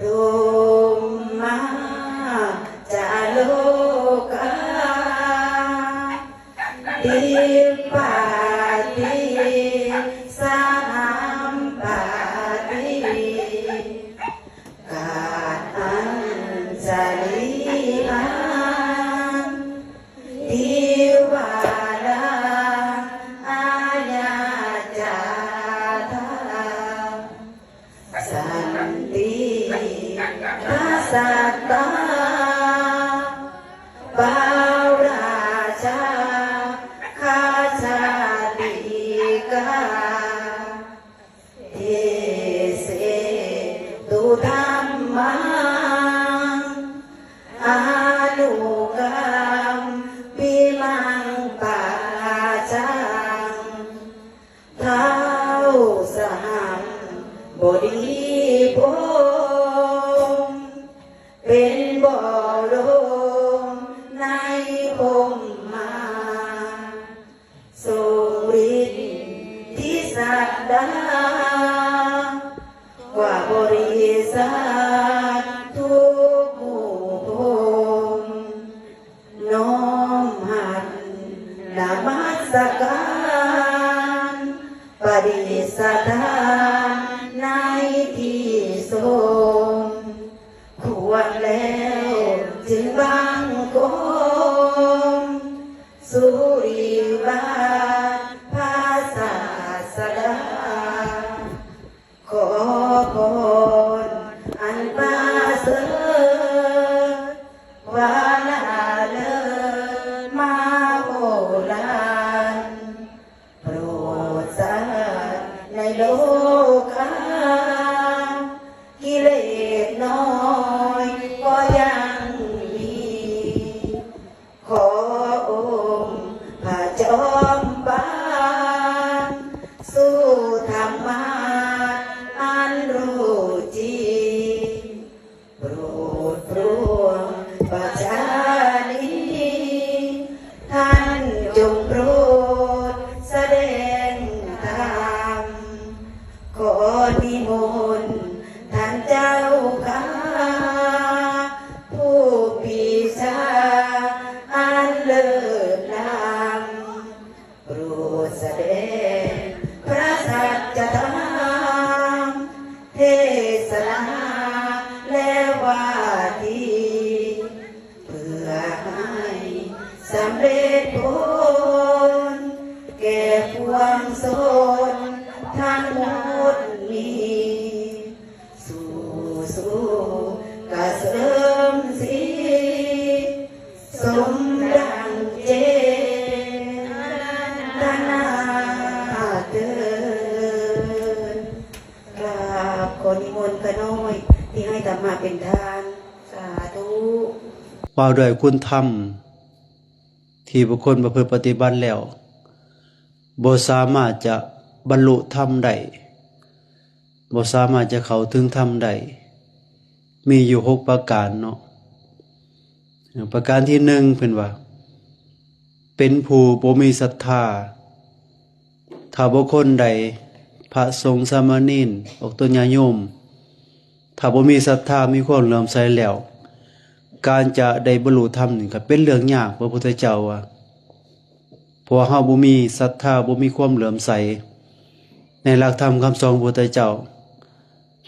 รมาจาโลกาดิปาติสามปาติกาอัญจลิอันทิวาลาอาญาจาธาสันติทัสสตาปาราชาคาชาติกาเทเสตุธัมมังอานุกรรมปิมังปัจจังเท้าสหัมบดีพงเป็นบ่อลมในพงมาทรงฤทธิ์ที่สัตดากว่าบริษัททุกหมู่พงน้อมหัดนมัสการปฏิสถานในที่ทรงควรแล้วจึงบังคมสุริวาทภาษาสดาขอพรอันประเสริฐวาลาเลิศมาโหฬารโปรดสัตว์ในโลกากิเลสน้อยก็ยังมีขอองค์พระจอมบานสู้ธรรมะอันรู้จริงโปรดปรนประชานีท่านจงโปรดแสดงธรรมขอนิมนต์ท่านเจ้าข้าผู้ปีชาอันเลิศล้ำโปรดแสดงพระสัจธรรมเทศนาและวาทีเพื่อให้สำเร็จผลแก่ปวงชนทั้งหมดนี้สู่กระเสริมสีสมดังเจตนาเดินกราบขอนิมนต์พระน้อยที่ให้ธรรมะเป็นทานสาธุว่าด้วยคุณธรรมที่บุคคลประพฤติปฏิบัติแล้วบ่สามารถจะบรรลุธรรมได้บ่สามารถจะเข้าถึงธรรมได้มีอยู่6ประการเนาะประการที่1เพิ่นว่าเป็นผู้บ่มีศรัทธาถ้าบุคคลใดพระสงฆ์สามเณรออกตัวญาโยมถ้าบ่มีศรัทธามีความเลื่อมใสแล้วการจะได้บรรลุธรรมนี่ก็เป็นเรื่องยากพระพุทธเจ้าว่าเพราะเฮาบ่มีศรัทธาบ่มีความเลื่อมใสในหลักธรรมคำสอนพระพุทธเจ้า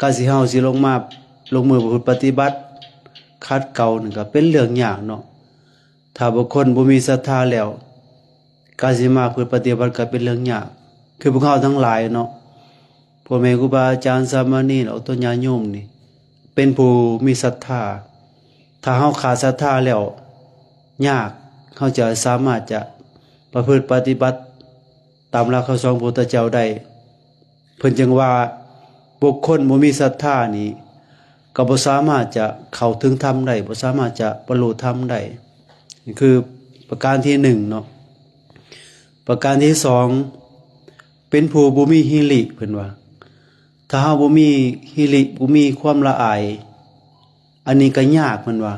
การสิเฮาสิลงมือประพฤติปฏิบัติขัดเกลานี่ก็เป็นเรื่องยากเนาะถ้าบุคคลบ่มีศรัทธาแล้วการสิมาประพฤติปฏิบัติก็เป็นเรื่องยากคือพวกเราทั้งหลายเนาะพ่อแม่ครูบาอาจารย์สามเณรเอาตัวญาโยมนี่เป็นผู้มีศรัทธาถ้าเฮาขาดศรัทธาแล้วยากเฮาจะสามารถจะประพฤติปฏิบัติตามหลักคำสอนพระพุทธเจ้าได้เพิ่นจึงว่าบุคคลบ่มีศรัทธานี่ก็บ่สามารถจะเข้าถึงธรรมได้บ่สามารถจะบรรลุธรรมได้นี่คือประการที่1เนาะประการที่2เป็นผู้บ่มีหิริเพิ่นว่าถ้าเฮาบ่มีหิริบ่มีความละอายอันนี้ก็ยากเพิ่นว่า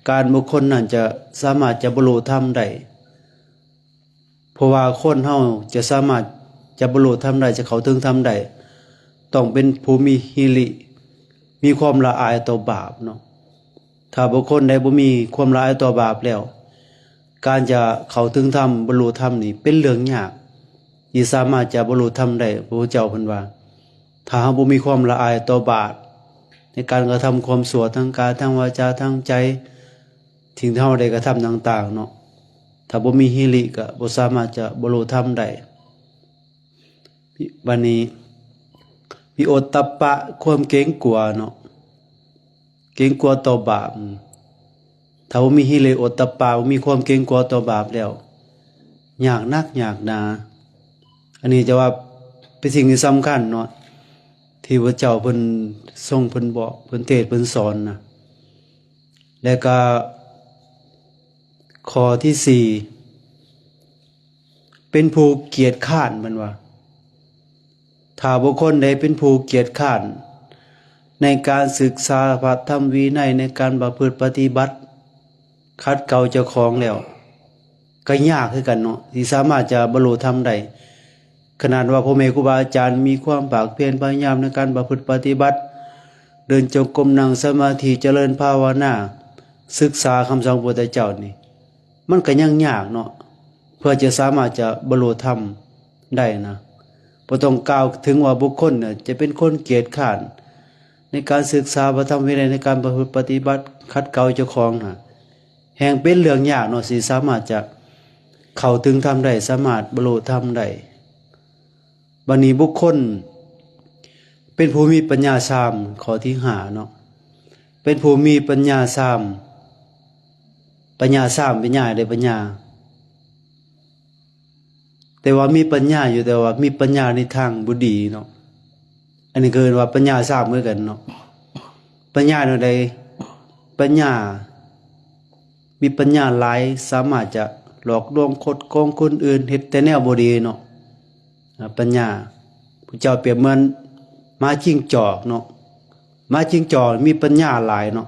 การบุคคลนั้นจะสามารถจะบรรลุธรรมได้เพราะว่าคนเฮาจะสามารถจะบรรลุธรรมได้จะเข้าถึงธรรมได้ต้องเป็นผู้มีหิริ มีความละอายต่อบาปเนาะถ้าบุคคลใดบ่มีความละอายต่อบาปแล้วการจะเข้าถึงธรรมบรรลุธรรมนี่เป็นเรื่องยากที่สามารถจะบรรลุธรรมได้พระพุทธเจ้าเพิ่นว่าถ้าเราบ่มีความละอายต่อบาปในการกระทำความชั่วทางกายทางวาจาทางใจสิ่งที่เราได้กระทำต่างๆเนาะถ้าบ่มีหิริก็บ่สามารถจะบรรลุธรรมได้บัดนี้มีโอตตัปปะความเกรงกลัวเนาะเกรงกลัวต่อบาปถ้าบ่มีหิริโอตตัปปะบ่มีความเกรงกลัวต่อบาปแล้วยากนักยากหนาอันนี้จะว่าเป็นสิ่งที่สำคัญเนาะที่พระเจ้าเพิ่นทรงเพิ่นบอกเพิ่นเทศน์เพิ่นสอนนะแล้วก็ข้อที่4เป็นผู้เกียจคร้านมันว่าถ้าบุคคลใดเป็นผู้เกียจคร้านในการศึกษาพระธรรมวินัยในการประพฤติปฏิบัติขัดเกลาเจ้าของแล้วก็ยากคือกันเนาะที่สามารถจะบรรลุธรรมได้ขนาดว่าพ่อแม่ครูบาอาจารย์มีความภาคเพียรพยายามในการประพฤติปฏิบัติเดินจงกรมนั่งสมาธิเจริญภาวนาศึกษาคำสอนพระพุทธเจ้านี่มันก็ยังยากเนาะเพื่อจะสามารถจะบรรลุธรรมได้นะบ่ต้องกล่าวถึงว่าบุคคลเนี่ยจะเป็นคนเกียจคร้านในการศึกษาพระธรรมวินัยในการประพฤติปฏิบัติขัดเกลาเจ้าของน่ะแห่งเป็นเรื่องยากเนาะสิสามารถจะเข้าถึงธรรมได้สามารถบรรลุธรรมได้บัดนี้บุคคลเป็นผู้มีปัญญาสามข้อที่5เนาะเป็นผู้มีปัญญาสามปัญญาสามเป็นญาได้ปัญญาแต่ว่ามีปัญญาอยู่แต่ว่ามีปัญญาในทางบ่ดีเนาะอันนี้คือว่าปัญญาสามเหมือนกันเนาะปัญญาแนวใดปัญญามีปัญญาหลายสามารถจะหลอกลวงคดโกงคนอื่นเฮ็ดแต่แนวบ่ดีเนาะปัญญาพระเจ้าเปรียบเหมือนม้าจิ้งจอกเนาะม้าจิ้งจอกมีปัญญาหลายเนาะ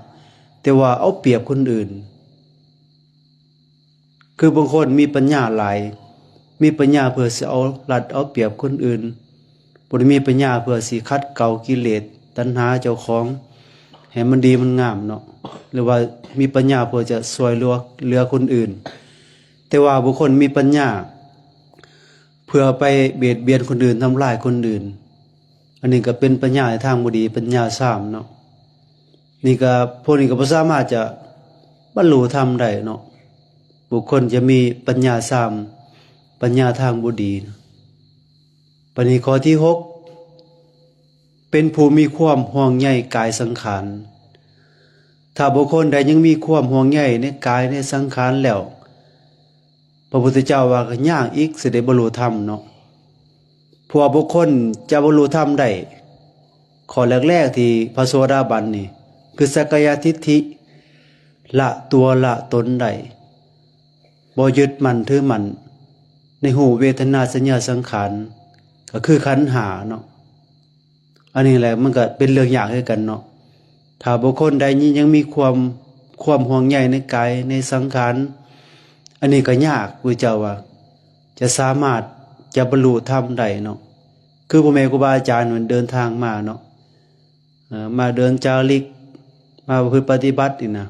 แต่ว่าเอาเปรียบคนอื่นคือบางคนมีปัญญาหลายมีปัญญาเพื่อสิเอารัดเอาเปรียบคนอื่นบ่ได้มีปัญญาเพื่อสิขัดเกลากิเลสตัณหาเจ้าของให้มันดีมันงามเนาะหรือว่ามีปัญญาเพื่อจะช่วยเหลือคนอื่นแต่ว่าบุคคลมีปัญญาเพื่อไปเบียดเบียนคนอื่นทำลายคนอื่นอันนี้ก็เป็นปัญญาในทางบ่ดีปัญญาสามเนาะนี่ก็พวกนี้ก็บ่สามารถจะบรรลุธรรมได้เนาะบุคคลจะมีปัญญาสามปัญญาทางบ่ดีปัญญาข้อที่6เป็นผู้มีความห่วงใยกายสังขารถ้าบุคคลใดยังมีความห่วงใยในกายในสังขารแล้วพระพุทธเจ้าว่าก็ยากอีกสิได้บรรลุธรรมเนาะเพราะบุคคลจะบรรลุธรรมได้ข้อแรกๆที่พระโสดาบันนี่คือสักกายทิฏฐิละตัวละตนได้บ่ยึดมั่นถือมั่นในหูเวทนาสัญญาสังขารก็คือขันธ์5เนาะอันนี้แหละมันก็เป็นเรื่องยากคือกันเนาะถ้าบุคคลใดนี้ยังมีความห่วงใยในกายในสังขารอันนี้ก็ยากพระเจ้าว่าจะสามารถจะบรรลุธรรมได้เนาะคือพ่อแม่ครูบาอาจารย์มันเดินทางมาเนาะมาเดินจาริกมาประพฤติปฏิบัตินี่นะ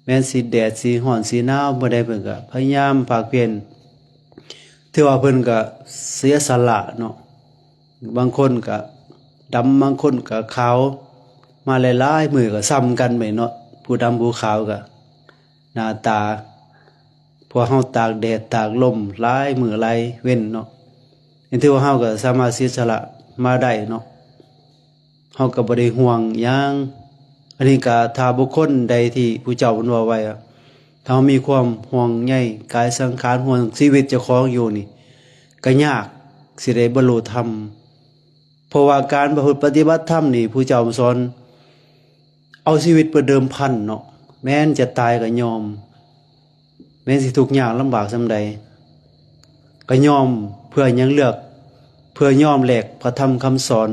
แม้นสิแดดสิร้อนสิหนาวบ่ได้เพิ่นก็พยายามภาคเพียรถือว่าเพิ่นก็เสียสละเนาะบางคนก็ดำบางคนก็ขาวมาหลายๆมื้อก็ซ้ำกันไปเนาะผู้ดำผู้ขาวก็หน้าตาพอเฮาตากแดดตากลมหลายมื้อหลายเว้นเนาะเห็นถือว่าเฮาก็สามารถเสียสละมาได้เนาะเฮาก็บ่ได้ห่วงหยังอันนี้ก็ถ้าบุคคลใดที่ผู้เจ้าเพิ่นว่าไว้ถ้ามีความห่วงใยกายสังขารห่วงชีวิตเจ้าของอยู่นี่ก็ยากสิได้บรรลุธรรมเพราะว่าการประพฤติปฏิบัติธรรมนี่ผู้เจ้าสอนเอาชีวิตไปเดิมพันเนาะแม้นจะตายก็ยอมแม้นสิทุกข์ยากลำบากส่ำใดก็ยอมเพื่อยังเลือกเพื่อยอมแลกพระธรรมคำสอน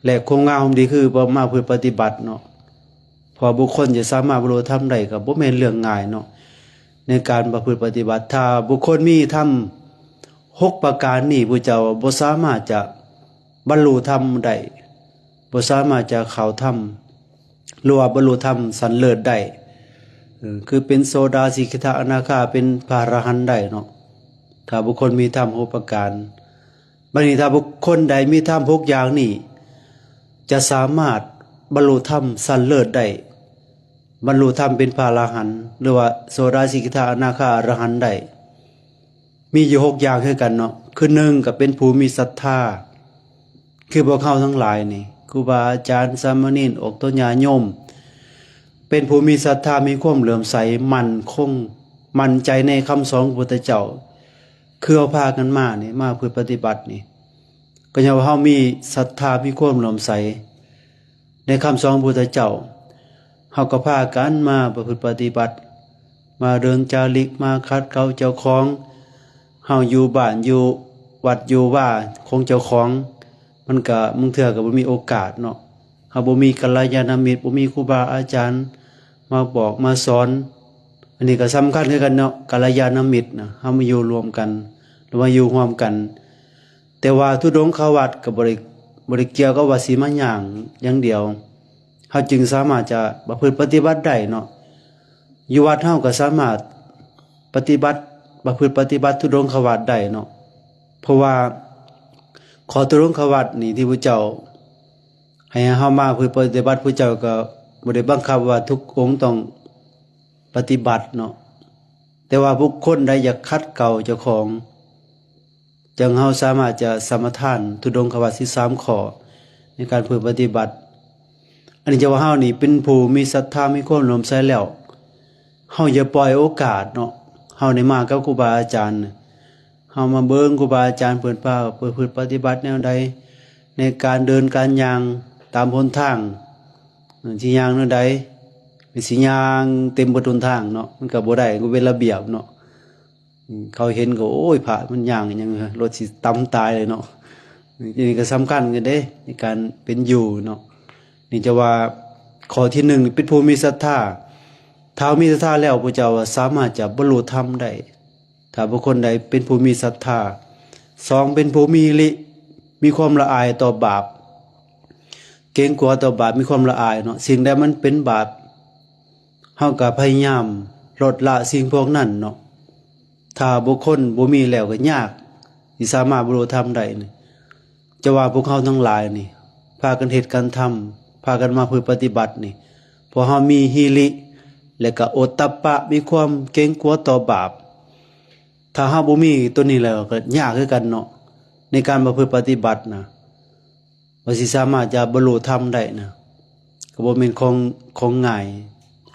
แลกความงามดีคือบ่มาเพื่อปฏิบัติเนาะพอบุคคลจะสามารถบรรลุธรรมได้ก็บ่แม่นเรื่องง่ายเนาะในการประพฤติปฏิบัติถ้าบุคคลมีธรรม6ประการนี้ผู้เจ้าบ่สามารถจะบรรลุธรรมได้ บ่สามารถจะเข้าธรรมหรือว่าบรรลุธรรมสันเลิศได้คือเป็นโสดาสีกิทาอนาคาเป็นพระอรหันต์ได้เนาะถ้าบุคคลมีธรรม6ประการบัดนี้ถ้าบุคคลใดมีธรรม6อย่างนี้จะสามารถบรรลุธรรมสันเลิศได้บรรลุธรรมเป็นพระอรหันต์หรือว่าโสดาสีกิทาอนาคาอรหันต์ได้มีอยู่6อย่างคือกันเนาะคือ1ก็เป็นผู้มีศรัทธาคือพวกเขาทั้งหลายนี่ครูบาอาจารย์สามเณรออกต้นญาโยมเป็นผู้มีศรัทธามีความเหลื่อมใสมั่นคงมั่นใจในคำสอนของพระพุทธเจ้าคือเอาพากันมานี่มาเพื่อปฏิบัตินี่ก็ยังว่าเฮามีศรัทธามีความเหลื่อมใสในคำสอนของพระพุทธเจ้าเฮาก็พากันมาประพฤติปฏิบัติมาเดินจาริกมาคัดเกลาเจ้าของเฮาอยู่บ้านอยู่วัดอยู่ว่าของเจ้าของมันก็มึงเถื่อก็บ่มีโอกาสเนาะเฮาบ่มีกัลยาณมิตรบ่มีครูบาอาจารย์มาบอกมาสอนอันนี้ก็สำคัญคือกันเนาะกัลยาณมิตรนะเฮามาอยู่รวมกันหรือว่าอยู่ร่วมกันแต่ว่าทุดงควัตรก็บ่ได้เกี่ยวกับว่าสิมาย่างอย่างเดียวเฮาจึงสามารถจะประพฤติปฏิบัติได้เนาะอยู่วัดเฮาก็สามารถประพฤติปฏิบัติทุดงควัตรได้เนาะเพราะว่าขอทุดงควัตรนี่ที่พระเจ้าให้เฮามาเพื่อปฏิบัติพระเจ้าก็บ่ได้บังคับว่าทุกองค์ต้องปฏิบัติเนาะแต่ว่าบุคคลใดอยากคัดเก่าเจ้าของจังเฮาสามารถจะสมทานทุดงควัตร13ข้อในการเพื่อปฏิบัติอันนี้จะว่าเฮานี่เป็นผู้มีศรัทธามีความเหลื่อมใสแล้วเฮาอย่าปล่อยโอกาสเนาะเฮาได้มากับครูบาอาจารย์เฮามาเบิ่งครูบาอาจารย์เพิ่นพาเพื่อปฏิบัติแนวใดในการเดินการย่างตามหนทางสิย่างแนวใดเป็นสิย่างเต็มบนหนทางเนาะมันก็บ่ได้ก็เป็นระเบียบเนาะเขาเห็นก็โอ้ยพระมันย่างหยังรถสิตำตายเลยเนาะนี่ก็สำคัญกันเด้ในการเป็นอยู่เนาะนี่จะว่าข้อที่1นี่เป็นผู้มีศรัทธาถ้ามีศรัทธาแล้วพระเจ้าสามารถจะบรรลุธรรมได้ถ้าบุคคลใดเป็นผู้มีศรัทธา2เป็นผู้มีความละอายต่อบาปเกรงกลัวต่อบาปมีความละอายเนาะสิ่งใดมันเป็นบาปเฮาก็พยายามลดละสิ่งพวกนั้นเนาะถ้าบุคคลบ่มีแล้วก็ยากที่สามารถบรรลุธรรมได้นี่จะว่าพวกเขาทั้งหลายนี่พากันเฮ็ดกันทำพากันมาเพื่อปฏิบัตินี่เพราะเฮามีหิริและก็โอตตัปปะมีความเกรงกลัวต่อบาปถ้าเฮาบ่มีตัวนี้แล้วก็ยากคือกันเนาะในการประพฤติปฏิบัตินะว่าสิสามารถจะบรรลุธรรมได้นะก็บ่แม่นของง่าย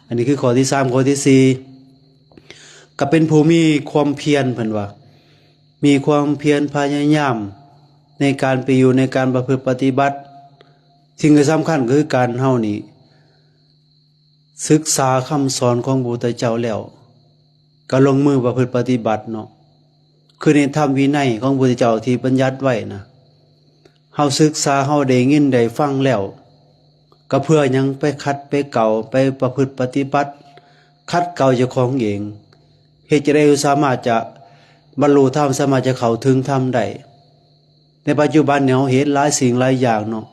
อันนี้คือข้อที่3ข้อที่4ก็เป็นผู้มีความเพียรเพิ่นว่ามีความเพียรพยายามในการไปอยู่ในการประพฤติปฏิบัติสิ่งที่สำคัญคือการเฮานี่ศึกษาคำสอนของพระพุทธเจ้าแล้วก็ลงมือประพฤติปฏิบัติเนาะคือในธรรมวินัยของพระพุทธเจ้าที่บัญญัติไว้นะเฮาศึกษาเฮาได้ยินได้ฟังแล้วก็เพื่อยังไปคัดไปเก่าไปประพฤติปฏิบัติคัดเก่าเจ้าของเองเฮ็ดจะได้สามารถจะบรรลุธรรมสามารถจะเข้าถึงธรรมได้ในปัจจุบันเนี่ยเฮาเห็นหลายสิ่งหลายอย่างเนาะ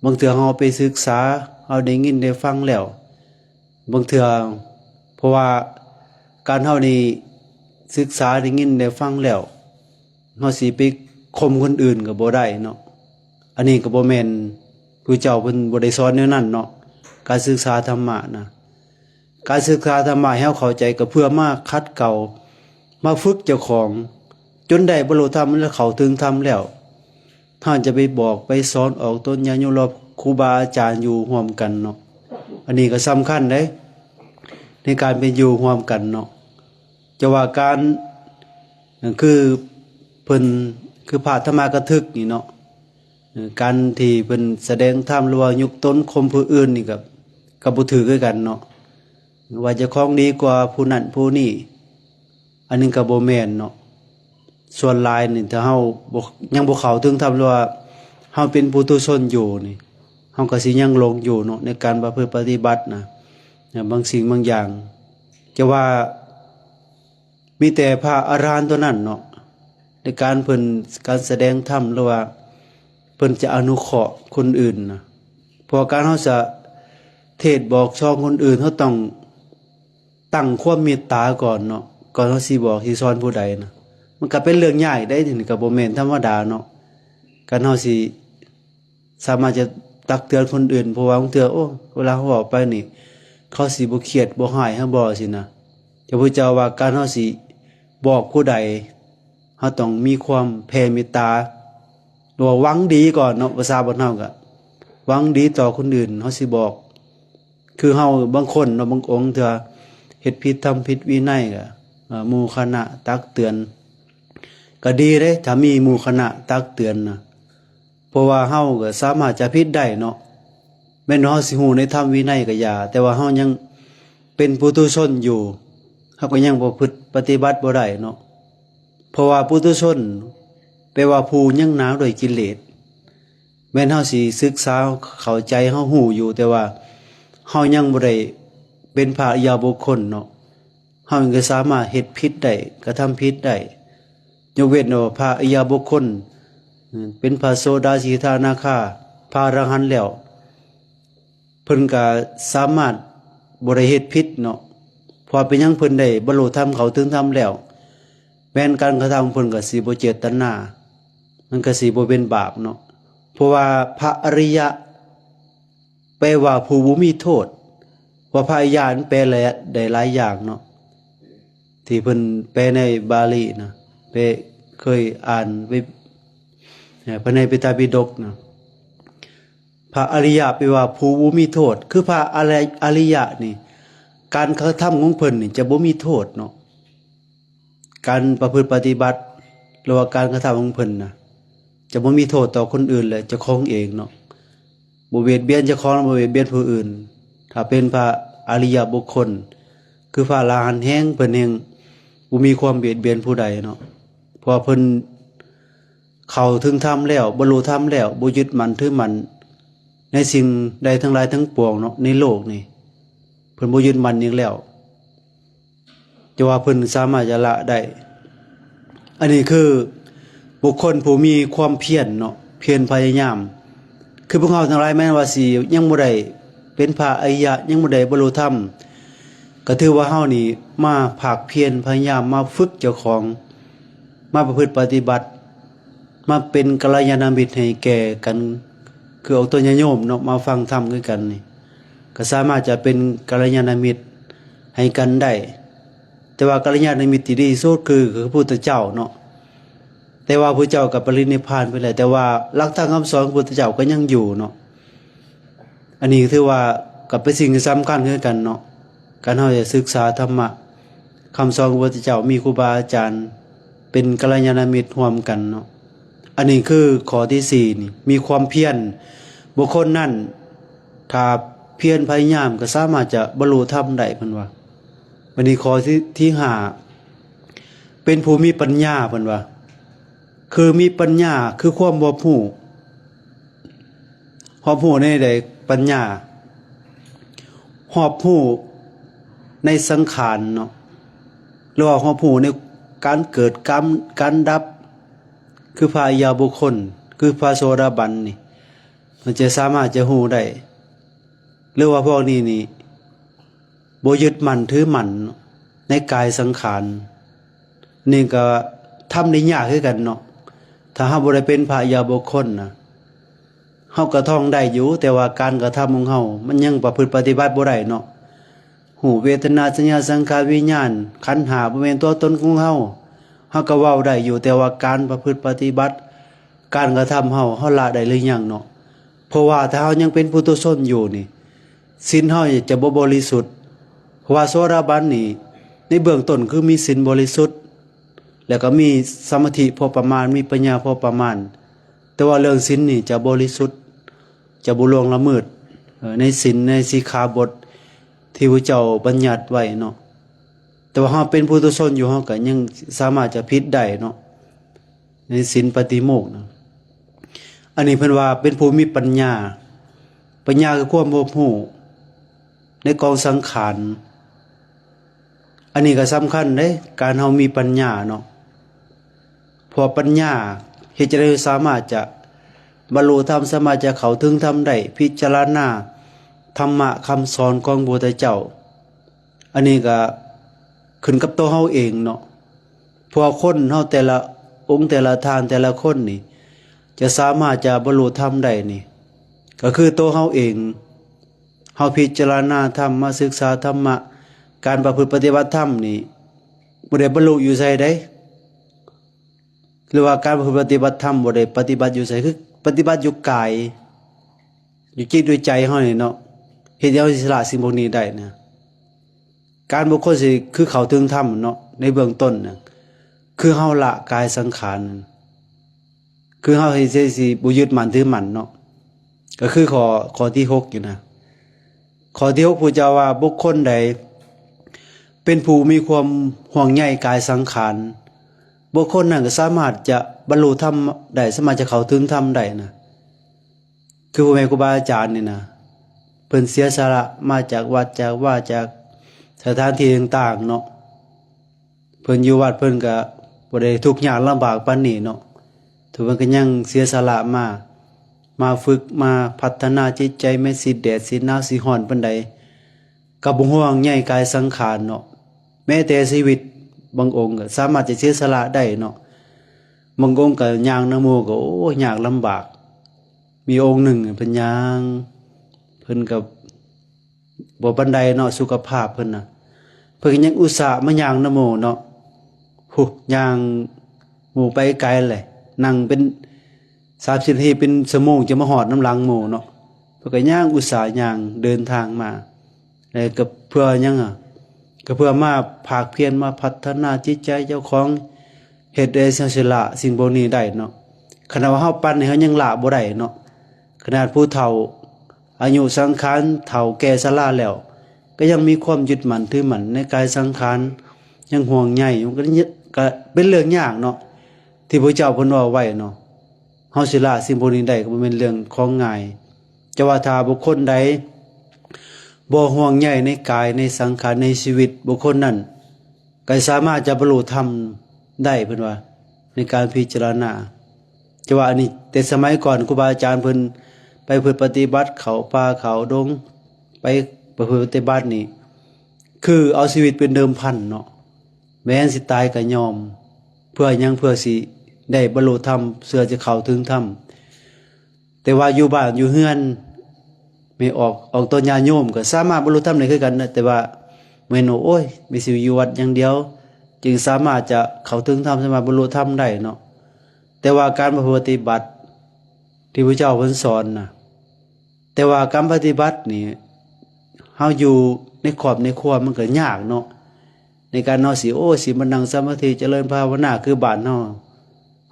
บางเทื่อเฮาไปศึกษาเฮาได้ยินได้ฟังแล้วบางเทื่อเพราะว่าการเฮานี่ศึกษาได้ยินได้ฟังแล้วเฮาสิไปข่มคนอื่นก็บ่ได้เนาะอันนี้ก็บ่แม่นผู้เจ้าเพิ่นบ่ได้สอนแนวนั้นเนาะการศึกษาธรรมะนะการศึกษาธรรมะให้เฮาเข้าใจก็เพื่อมาคัดเก่ามาฝึกเจ้าของจนได้บรรลุธรรมและเข้าถึงธรรมแล้วท่านจะไปบอกไปสอนออกต้นญาโยมครูบาอาจารย์อยู่ร่วมกันเนาะอันนี้ก็สำคัญเด้ในการเป็นอยู่ร่วมกันเนาะจะว่าการคือเพิ่นคือพระธรรมกถึกนี่เนาะการที่เพิ่นแสดงธรรมหรือว่ายกตนข่มผู้อื่นนี่ก็บ่ถือคือกันเนาะว่าเจ้าของดีกว่าผู้นั้นผู้นี้อันนึงก็บ่แม่นเนาะส่วนหลายนี่ถ้าเฮายังบ่เข้าถึงธรรมหรือว่าเฮาเป็นปุถุชนอยู่นี่เฮาก็สิยังหลงอยู่เนาะในการประพฤติปฏิบัตินะบางสิ่งบางอย่างจะว่ามีแต่พระอรหันต์เท่านั้นเนาะในการเพิ่นการแสดงธรรมหรือว่าเพิ่นจะอนุเคราะห์คนอื่นนะ พอการเฮาจะเทศบอกช่องคนอื่นเฮาต้องตั้งความเมตตาก่อนเนาะก่อนเฮาสิบอกสิสอนผู้ใดนะมันก็เป็นเรื่องใหญ่ได้นี่ก็บ่แม่นธรรมดาเนาะการเฮาสิสามารถจะตักเตือนคนอื่นเพราะว่าบางเทื่อโอ้เวลาเขาบอกไปนี่เขาสิบ่เครียดบ่หายเฮาบ่สินะพระพุทธเจ้าว่าการเฮาสิบอกผู้ใดเฮาต้องมีความแผ่เมตตาหรือว่าหวังดีก่อนเนาะภาษาบ้านเฮาก็หวังดีต่อคนอื่นเฮาสิบอกคือเฮาบางคนเนาะบางองค์เทื่อเฮ็ดผิดทำผิดวินัยก็หมู่คณะตักเตือนก็ดีเด้ถ้ามีหมู่คณะตักเตือนนะเพราะว่าเฮาก็สามารถจะผิดได้เนาะแม้นเฮาสิฮู้ในธรรมวินัยก็อย่าแต่ว่าเฮายังเป็นปุถุชนอยู่เฮาก็ยังบ่พฤติปฏิบัติบ่ได้เนาะเพราะว่าปุถุชนแปลว่าผู้ยังหนาวด้วยกิเลสแม้นเฮาสิศึกษาเข้าใจเฮาฮู้อยู่แต่ว่าเฮายังบ่ได้เป็นพระอริยบุคคลเนาะเฮาก็สามารถเฮ็ดผิดได้กระทำผิดได้ยกเว้นว่าพระอริยบุคคลเป็นพระโสดาสีทานาคาพระอรหันต์แล้วเพิ่นก็สามารถบ่ได้เฮ็ดผิดเนาะพอเป็นหยังเพิ่นได้บรรลุธรรมเขาถึงธรรมแล้วแม้นการกระทำเพิ่นก็สิบ่เจตนามันก็สิบ่เป็นบาปเนาะเพราะว่าพระอริยะแปลว่าผู้บ่มีโทษว่าพระอริยะนั้นแปลได้หลายอย่างเนาะที่เพิ่นแปลในบาลีนะไปเคยอ่านไปพระในปิฎกปิฎกนะพระอริยะแปลว่าผู้บ่มีโทษคือพระอริยะนี่การกระทำของเพิ่นนี่จะบ่มีโทษเนาะการประพฤติปฏิบัติหรือว่าการกระทำของเพิ่นนะจะบ่มีโทษต่อคนอื่นเลยเจ้าของเองเนาะบ่เบียดเบียนเจ้าของบ่เบียดเบียนผู้อื่นถ้าเป็นพระอริยบุคคลคือพระอรหันต์แห่งเพิ่นเองบ่มีความเบียดเบียนผู้ใดเนาะเพราะเพิ่นเข้าถึงธรรมแล้วบรรลุธรรมแล้วบ่ยึดมั่นถือมั่นในสิ่งใดทั้งหลายทั้งปวงเนาะในโลกนี่เพิ่นบ่ยึดมั่นอีกแล้วจะว่าเพิ่นสามารถจะละได้อันนี้คือบุคคลผู้มีความเพียรเนาะเพียรพยายามคือพวกเราทั้งหลายแม้ว่าสิยังบ่ได้เป็นพระอริยะยังบ่ได้บรรลุธรรมก็ถือว่าเฮานี่มาภาคเพียรพยายามมาฝึกเจ้าของมาประพฤติปฏิบัติมาเป็นกัลยาณมิตรให้แก่กันคือเอาตัวญาโยมเนาะมาฟังธรรมด้วยกันนี่ก็สามารถจะเป็นกัลยาณมิตรให้กันได้แต่ว่ากัลยาณมิตรที่ดีที่สุดคือพระพุทธเจ้าเนาะแต่ว่าพระเจ้ากับปรินิพพานไปแล้วแต่ว่าหลักธรรมคำสอนของพระพุทธเจ้าก็ยังอยู่เนาะอันนี้ถือว่ากับเป็นสิ่งที่สำคัญคือกันเนาะการเฮาจะศึกษาธรรมะคำสอนของพระพุทธเจ้ามีครูบาอาจารย์เป็นกัลยาณมิตรร่วมกันเนาะอันนี้คือข้อที่4นี่มีความเพียรบุคคลนั้นถ้าเพียรพยายามก็สามารถจะบรรลุธรรมได้เพิ่นว่าวันนี้ข้อที่5เป็นผู้มีปัญญาเพิ่นว่าคือมีปัญญาคือความรอบรู้ในใดปัญญารอบรู้ในสังขารเนาะหรือว่ารอบรู้ในการเกิดการดับคือพระอริยบุคคลคือพระโสดาบันนี่มันจะสามารถจะรู้ได้หรือว่าพวกนี้นี่บ่ยึดมั่นถือมั่นในกายสังขารนี่ก็ทำได้ยากคือกันเนาะถ้าเฮาบ่ได้เป็นพระอริยบุคคลนะเฮาก็ท่องได้อยู่แต่ว่าการกระทำของเฮามันยังประพฤติปฏิบัติบ่ได้เนาะหูเวทนาสัญญาสังขารวิญญาณขันธ์5บ่แม่นตัวตนของเฮาก็เว้าได้อยู่แต่ว่าการประพฤติปฏิบัติการกระทำเฮาละได้หรือยังเนาะเพราะว่าถ้าเฮายังเป็นปุถุชนอยู่นี่ศีลเฮาจะบ่บริสุทธิ์เพราะว่าโสดาบันนี่ในเบื้องต้นคือมีศีลบริสุทธิ์แล้วก็มีสมาธิพอประมาณมีปัญญาพอประมาณแต่ว่าเรื่องศีลนี่จะบริสุทธิ์จะบ่ล่วงละเมิดในศีลในสิกขาบทที่พระเจ้าบัญญัติไว้เนาะแต่ว่าเฮาเป็นปุถุชนอยู่เฮาก็ยังสามารถจะผิดได้เนาะในศีลปฏิโมกข์นะอันนี้เพิ่นว่าเป็นผู้มีปัญญาคือความรอบรู้ในกองสังขารอันนี้ก็สำคัญเด้การเฮามีปัญญาเนาะพอปัญญาเฮ็ดจะได้สามารถจะ บรรลุธรรมสามารถจะเข้าถึงธรรมได้พิจารณาธรรมะคำสอนของพระพุทธเจ้าอันนี้ก็ขึ้นกับตัวเฮาเองเนาะเพราะคนเฮาแต่ละองค์แต่ละทานแต่ละคนนี่จะสามารถจะบรรลุธรรมได้นี่ก็คือตัวเฮาเองเฮาพิจารณาธรรมมาศึกษาธรรมะการประพฤติปฏิบัติธรรมนี่บ่ได้บรรลุอยู่ไสใดหรือว่าการประพฤติปฏิบัติธรรมบ่ได้ปฏิบัติอยู่ไสคือปฏิบัติอยู่กายอยู่จิตด้วยใจเฮานี่เนาะเฮ็ดให้เฮาสิละสิ่งพวกนี้ได้นะการบุคคลสิคือเข้าถึงธรรมเนาะในเบื้องต้นน่ะคือเฮาละกายสังขารคือเฮาสิบ่ยึดมั่นถือมั่นเนาะก็คือข้อที่6อยู่นะข้อที่6ผู้เจ้าว่าบุคคลใดเป็นผู้มีความห่วงใยกายสังขารบุคคลนั้นก็สามารถจะบรรลุธรรมได้สามารถจะเข้าถึงธรรมได้นะคือพ่อแม่ครูบาอาจารย์นี่นะเพิ่นเสียสละมาจากวัดจากว่าจากสถานที่ต่างๆเนาะเพิ่นอยู่วัดเพิ่นก็บ่ได้ทุกข์ยากลำบากปานนี้เนาะถือว่าก็ยังเสียสละมาฝึกมาพัฒนาจิตใจแม้สิแดดสิหนาวสิร้อนปานใดก็บ่ห่วงใยกายสังขารเนาะแม้แต่ชีวิตบางองค์ก็สามารถจะเสียสละได้เนาะบางองค์ก็ย่างนโมก็โอ้ยากลำบากมีองค์หนึ่งเพิ่นย่างเพิ่นก็บ่ปานใดเนาะสุขภาพเพิ่นน่ะเพิ่นก็ยังอุตส่าห์มาย่างนโมเนาะฮู้ย่างหมู่ไปไกลเลยนั่งเป็น30นาทีเป็นชั่วโมงจะมาฮอดน้ำหลังหมู่เนาะเพิ่นก็ย่างอุตส่าห์ย่างเดินทางมาแล้วก็เพื่อหยังก็เพื่อมาภาคเพียรมาพัฒนาจิตใจเจ้าของเฮ็ดได้สิ่งศิละสิ่งพวกนี้ได้เนาะขณะว่าเฮาปั่นให้เฮายังละบ่ได้เนาะขนาดผู้เฒ่าอายุสังขารเฒ่าแก่ชราแล้วก็ยังมีความยึดมั่นถือมั่นในกายสังขารยังห่วงใยมันก็เป็นเรื่องยากเนาะที่พระเจ้าเพิ่นว่าไว้เนาะเฮาสิละสิ่งพวกนี้ได้ก็บ่แม่นเรื่องของง่ายจะว่าถ้าบุคคลใดบ่ห่วงใยในกายในสังขารในชีวิตบุคคลนั้นก็สามารถจะบรรลุธรรมได้เพิ่นว่าในการพิจารณาจะว่าอันนี้แต่สมัยก่อนครูบาอาจารย์เพิ่นไปฝึกปฏิบัติเขาป่าเขาดงไปประพฤติปฏิบัตินี่คือเอาชีวิตเป็นเดิมพันเนาะแม้นสิตายก็ยอมเพื่อหยังเพื่อสิได้บรรลุธรรมเพื่อจะเข้าถึงธรรมแต่ว่าอยู่บ้านอยู่เฮือนไม่ออกตนญาโยมก็สามารถบรรลุธรรมได้คือกันนะแต่ว่าแม่นโอ้ยมีสิอยู่วัดอย่างเดียวจึงสามารถจะเข้าถึงธรรมสามารถบรรลุธรรมได้เนาะแต่ว่าการปฏิบัติที่พระเจ้าเพิ่นสอนนะแต่ว่าการปฏิบัตินี่เฮาอยู่ในครอบในครัวมันก็ยากเนาะในการเนาะสิมานั่งสมาธิเจริญภาวนาคือบ้านเ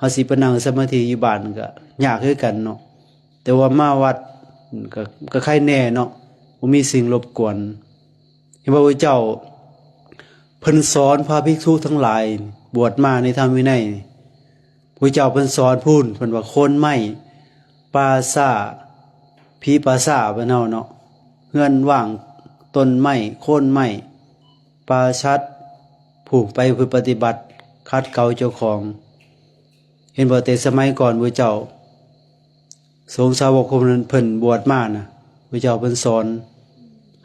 ฮาสิไปนั่งสมาธิอยู่บ้านก็ยากคือกันเนาะแต่ว่ามาวัดก็ใครแน่เนาะบ่มีสิ่งรบกวนเห็นว่าพระเจ้าเพิ่นสอนพระภิกษุทั้งหลายบวชมาในธรรมวินัยพระเจ้าเพิ่นสอนพูนเพิ่นว่าโคนไม้ปาซ่าผีปาซ่าเพิ่นเฮาเนาะเฮือนว่างต้นไม้โคนไม้ปาชัดผูกไปเพื่อปฏิบัติคัดเกลาเจ้าของเห็นบ่แต่สมัยก่อนพระเจ้าสงฆ์สาวกคนนั้นเพิ่นบวชมาน่ะพระเจ้าเพิ่นสอน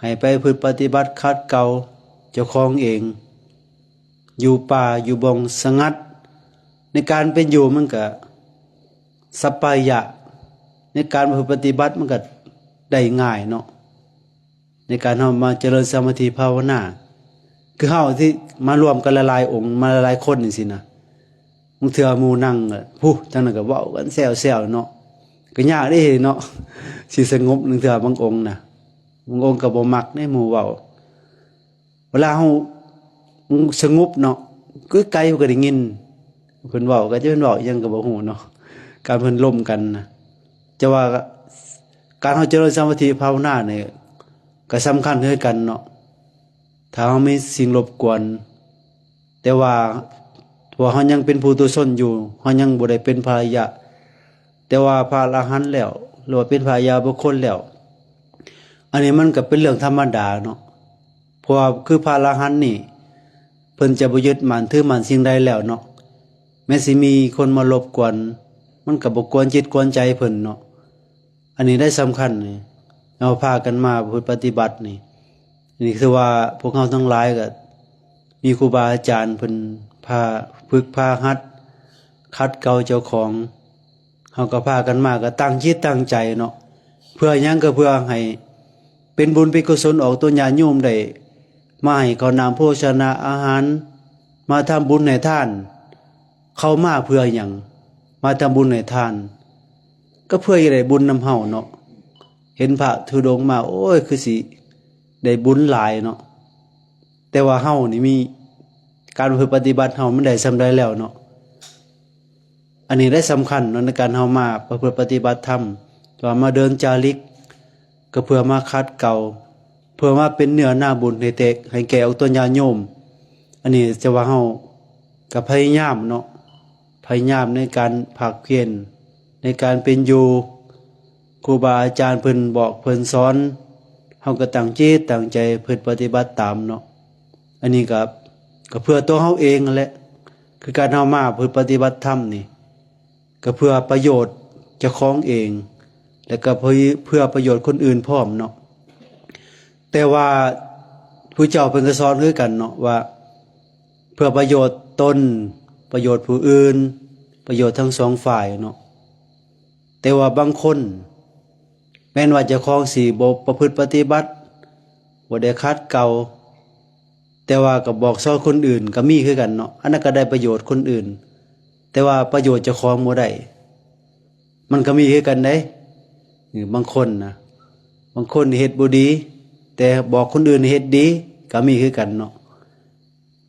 ให้ไปเพื่อปฏิบัติคัดเกลาเจ้าของเองอยู่ป่าอยู่บงสงัดในการเป็นอยู่มันก็สัปปายะในการปฏิบัติมันก็ได้ง่ายเนาะในการเฮามาเจริญสมาธิภาวนาคือเฮาที่มารวมกันหลายๆองค์มาหลายๆคนจังซี่นะบางเทื่อหมู่นั่งผู้ทั้งนั้นก็เว้ากันแซวๆเนาะก็ยากเด้เนาะสิสงบนึงเทื่อบางองค์น่ะบางองค์ก็บ่มักในหมู่เว้าเวลาเฮาสงบเนาะคือไกลก็ได้ยินเพิ่นเว้าก็จะเพิ่นเว้ายังก็บ่ฮู้เนาะการเพิ่นล้มกันนะจะว่าการเฮาเจริญสมาธิภาวนาเนี่ยก็สำคัญคือกันเนาะถ้าเฮามีสิ่งรบกวนแต่ว่าเฮายังเป็นปุถุชนอยู่เฮายังบ่ได้เป็นพระอริยะแต่ว่าพระอรหันต์แล้วหรือว่าเป็นพระอริยบุคคลแล้วอันนี้มันก็เป็นเรื่องธรรมดาเนาะเพราะว่าคือพระอรหันต์นี่เพิ่นจะบ่ยึดมั่นถือมั่นสิ่งใดแล้วเนาะแม้สิมีคนมารบกวน มันก็บ่กวนจิตกวนใจเพิ่นเนาะอันนี้ได้สำคัญนี่เราพากันมาปฏิบัตินี่คือว่าพวกเราทั้งหลายก็มีครูบาอาจารย์เพิ่นพาฝึกพาหัดคัดเกลาเจ้าของเฮาก็พากันมาก็ตั้งจิตตั้งใจเนาะเพื่อหยังก็เพื่อให้เป็นบุญเป็นกุศลออกตัวญาติโยมได้มาให้ข้าวน้ำโภชนะอาหารมาทำบุญให้ทานเข้ามาเพื่อหยังมาทำบุญให้ทาน ก็เพื่อจะได้บุญนำเฮาเนาะเห็นพระธุดงค์มาโอ้ยคือสิได้บุญหลายเนาะแต่ว่าเฮานี่มีการปฏิบัติเฮามันได้สำได้แล้วเนาะอันนี้ได้สำคัญเนาะในการเฮามาประพฤติปฏิบัติธรรมว่ามาเดินจาริกก็เพื่อมาคัดเก่าเพื่อมาเป็นเนื้อหน้าบุญให้ให้แก่เอาตัวญาติโยมอันนี้จะว่าเฮาก็พยายามเนาะพยายามในการภาคเพียรในการเป็นอยู่ครูบาอาจารย์เพิ่นบอกเพิ่นสอนเฮาก็ตั้งจิตตั้งใจเพิ่นปฏิบัติตามเนาะอันนี้ก็เพื่อตัวเฮาเองนั่นแหละคือการเฮามาเพื่อปฏิบัติธรรมนี่ก็เพื่อประโยชน์เจ้าของเองแล้วก็เพื่อประโยชน์คนอื่นพร้อมเนาะแต่ว่าผู้เจ้าเพิ่นก็สอนคือกันเนาะว่าเพื่อประโยชน์ตนประโยชน์ผู้อื่นประโยชน์ทั้งสองฝ่ายเนาะแต่ว่าบางคนแม้นว่าเจ้าของสิบ่ประพฤติปฏิบัติบ่ได้คัดเกลาแต่ว่าก็บอกสอนคนอื่นก็มีคือกันเนาะอันนั้นก็ได้ประโยชน์คนอื่นแต่ว่าประโยชน์เจ้าของบ่ได้มันก็มีคือกันเด้บางคนนะบางคนเฮ็ดบ่ดีแต่บอกคนอื่นเฮ็ดดีก็มีคือกันเนาะ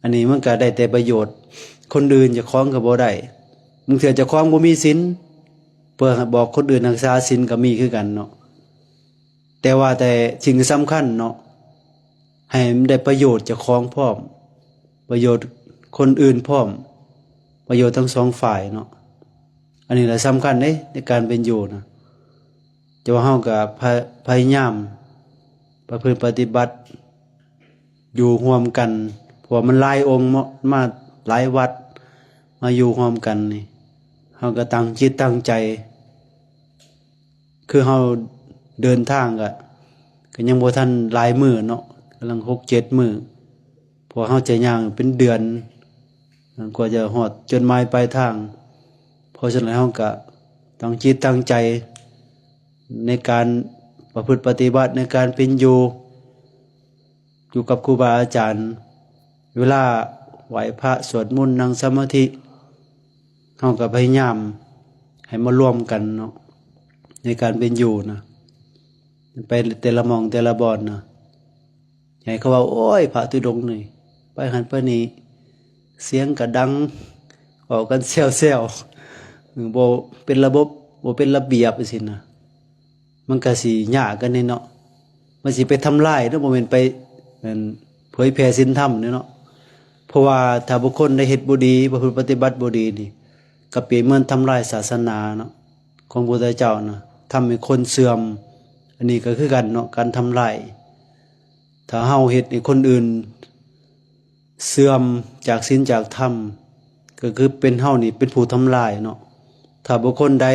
อันนี้มันก็ได้แต่ประโยชน์คนอื่นเจ้าของก็บ่ได้บางเทื่อเจ้าของบ่มีศีลเพื่อบอกคนอื่นรักษาศีลก็มีคือกันเนาะแต่ว่าแต่สิ่งสำคัญเนาะให้มันได้ประโยชน์เจ้าของพร้อมประโยชน์คนอื่นพร้อมประโยชน์ทั้งสองฝ่ายเนาะอันนี้แหละสำคัญเด้ในการเป็นอยู่นะจะว่าเฮาก็พยายามประพฤติปฏิบัติอยู่ร่วมกันเพราะมันหลายองค์มาหลายวัดมาอยู่ร่วมกันนี่เฮาก็ตั้งจิตตั้งใจคือเฮาเดินทางก็ยังบ่ทันหลายมื้อเนาะกำลัง 6-7 มื้อเพราะเฮาจะย่างเป็นเดือนกว่าจะฮอดจดหมายปลายทางเพราะฉะนั้นเฮาก็ตั้งจิตตั้งใจในการประพฤติปฏิบัติในการเป็นอยู่กับครูบาอาจารย์เวลาไหว้พระสวดมนต์นั่งสมาธิเฮาก็พยายามให้มาร่วมกันเนาะในการเป็นอยู่นะไปแต่ละหม่องแต่ละบ่อนนะให้เขาว่าโอ้ยพระธุดงค์นี่ไปหันไปนี่เสียงก็ดังเว้ากันแซวๆบ่เป็นระบบบ่เป็นระเบียบจังซี่นะมันก็สิยากกันเนาะมันสิไปทำลายเนาะบ่แม่นไปเผยแผ่ศีลธรรมเนาะเพราะว่าถ้าบุคคลได้เฮ็ดบ่ดีบ่ปฏิบัติบ่ดีนี่ก็เปรียบเหมือนทำลายศาสนาเนาะของพระพุทธเจ้านะทำให้คนเสื่อมอันนี้ก็คือกันเนาะการทำลายถ้าเฮาเฮ็ดให้คนอื่นเสื่อมจากศีลจากธรรมก็คือเป็นเฮานี่เป็นผู้ทำลายเนาะถ้าบุคคลใด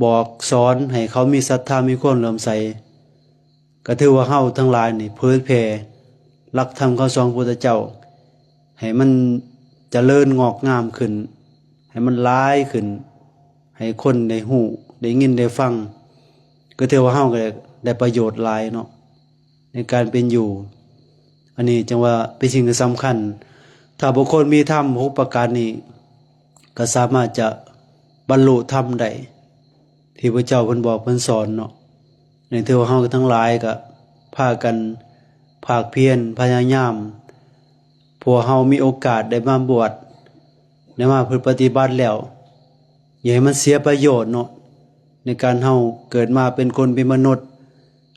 บอกสอนให้เขามีศรัทธามีความเลื่อมใสก็ถือว่าเฮาทั้งหลายนี่เผยแผ่หลักธรรมคำสอนพระพุทธเจ้าให้มันเจริญงอกงามขึ้นให้มันหลายขึ้นให้คนได้ฮู้ได้ยินได้ฟังก็ถือว่าเฮาก็ได้ประโยชน์หลายเนาะในการเป็นอยู่อันนี้จังว่าเป็นสิ่งที่สำคัญถ้าบุคคลมีธรรม6ประการนี้ก็สามารถจะบรรลุธรรมได้ที่พระเจ้าเพิ่นบอกเพิ่นสอนเนาะในที่ว่าเฮาทั้งหลายก็พากันภาคเพียรพยายามพวกเฮามีโอกาสได้มาบวชได้มาปฏิบัติแล้วอย่าให้มันเสียประโยชน์เนาะในการเฮาเกิดมาเป็นคนเป็นมนุษย์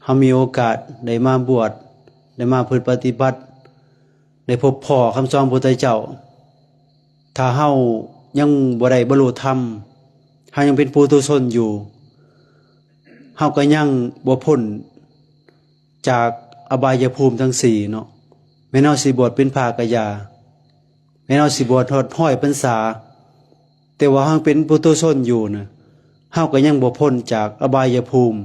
เฮามีโอกาสได้มาบวชได้มาปฏิบัติได้พบพ่อคำสอนพระพุทธเจ้าถ้าเฮายังบ่ได้บรรลุธรรมเฮายังเป็นปุถุชนอยู่เฮาก็ยังบ่พ้นจากอบายภูมิทั้ง4เนาะแม้นเฮาสิบวชเป็นพระกยาแม้นเฮาสิบวชฮอด100 พรรษา แต่ว่าเฮาเป็นปุถุชนอยู่น่ะเฮาก็ยังบ่พ้นจากอบายภูมิ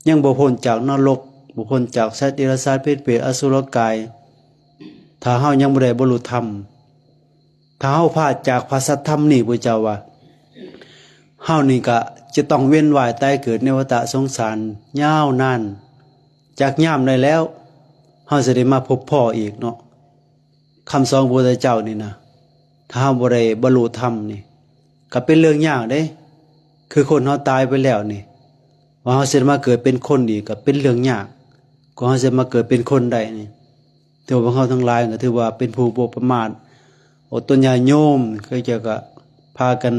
ยังบ่พ้นจากนรกบ่พ้นจากสัตว์เดรัจฉานเปรตอสุรกายถ้าเฮายังบ่ได้บรรลุธรรมถ้าเฮาพลาดจากพระสัทธรรมนี่พระเจ้าว่าเฮานี่ก็จะต้องเวียนว่ายตายเกิดในวัฏสงสารยาวนานจากยามได้แล้วเฮาจะได้มาพบพ่ออีกเนาะคำสอนพระพุทธเจ้านี่นะถ้าเฮาบ่ได้บรรลุธรรมนี่ก็เป็นเรื่องยากเด้คือคนเฮาตายไปแล้วนี่ว่าเฮาสิมาเกิดเป็นคนอีกก็เป็นเรื่องยากกว่าเฮาจะมาเกิดเป็นคนได้นี่แต่ว่าพวกเฮาทั้งหลายก็ถือว่าเป็นผู้บ่ประมาทอดตนญาโยมก็จะก็พากัน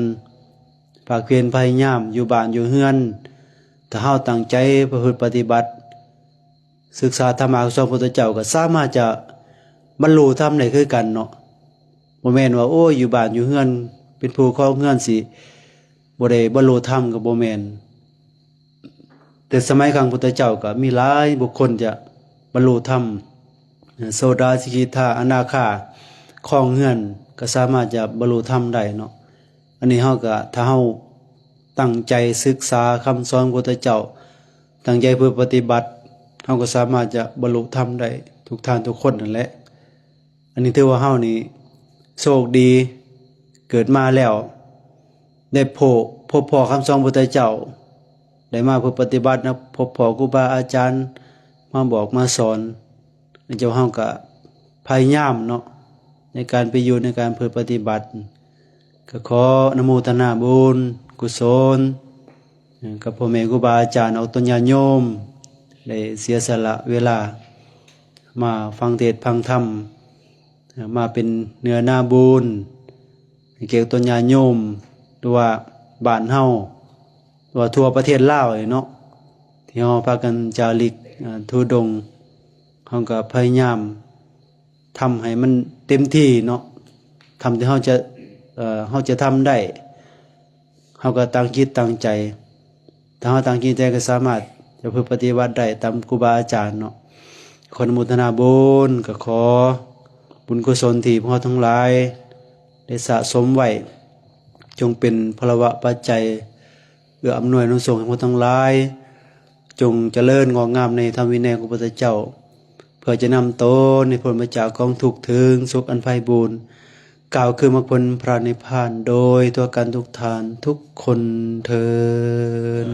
ภาคเพียรพยายามอยู่บ้านอยู่เฮือนถ้าเฮาตั้งใจประพฤติปฏิบัติศึกษาธรรมะของพระพุทธเจ้าก็สามารถจะบรรลุธรรมได้คือกันเนาะบ่แม่นว่าโอ้ยอยู่บ้านอยู่เฮือนเป็นผู้ครองเฮือนสิบ่ได้บรรลุธรรมก็บ่แม่นแต่สมัยครั้งพุทธเจ้าก็มีหลายบุคคลจะบรรลุธรรมโสดาสกิทาอนาคาครองเฮือนก็สามารถจะบรรลุธรรมได้เนาะอันนี้เฮาก็ถ้าเฮาตั้งใจศึกษาคำสอนของพุทธเจ้าตั้งใจเพื่อปฏิบัติเฮาก็สามารถจะบรรลุธรรมได้ทุกท่านทุกคนนั่นแหละอันนี้ถือว่าเฮานี่โชคดีเกิดมาแล้วได้พบพ่อคำสอนพุทธเจ้าได้มาเพื่อปฏิบัตินะพบพ่อครูบาอาจารย์มาบอกมาสอนเจ้าเฮาก็พยายามเนาะในการไปอยู่ในการเพื่อปฏิบัติก็ขออนุโมทนาบุญกุศลกับพ่อแม่ครูบาอาจารย์เอาตนญาติโยมได้เสียสละเวลามาฟังเทศน์ฟังธรรมมาเป็นเนื้อนาบุญเกี่ยวกับตนญาติโยมหรือว่าบ้านเฮาหรือว่าทั่วประเทศลาวเนาะที่เฮาพากันจาริกทุดงค์เฮาก็พยายามทำให้มันเต็มที่เนาะทำที่เฮาจะทำได้เฮาก็ตั้งจิตตั้งใจถ้าเฮาตั้งจิตใจก็สามารถจะเพื่อปฏิบัติได้ตามครูบาอาจารย์เนาะขออนุโมทนาบุญก็ขอบุญกุศลที่พวกเราทั้งหลายได้สะสมไว้จงเป็นพลวะปัจจัยเอื้ออำนวยอนุสงส์ให้พวกเราทั้งหลายจงเจริญงอกงามในธรรมวินัยของพระพุทธเจ้าเพื่อจะนำตนในพ้นจากกองทุกข์ถึงสุขอันไพบูรณ์กล่าวคือมรรคผลพระนิพพานโดยตัวกันทุกทานทุกคนเทอญ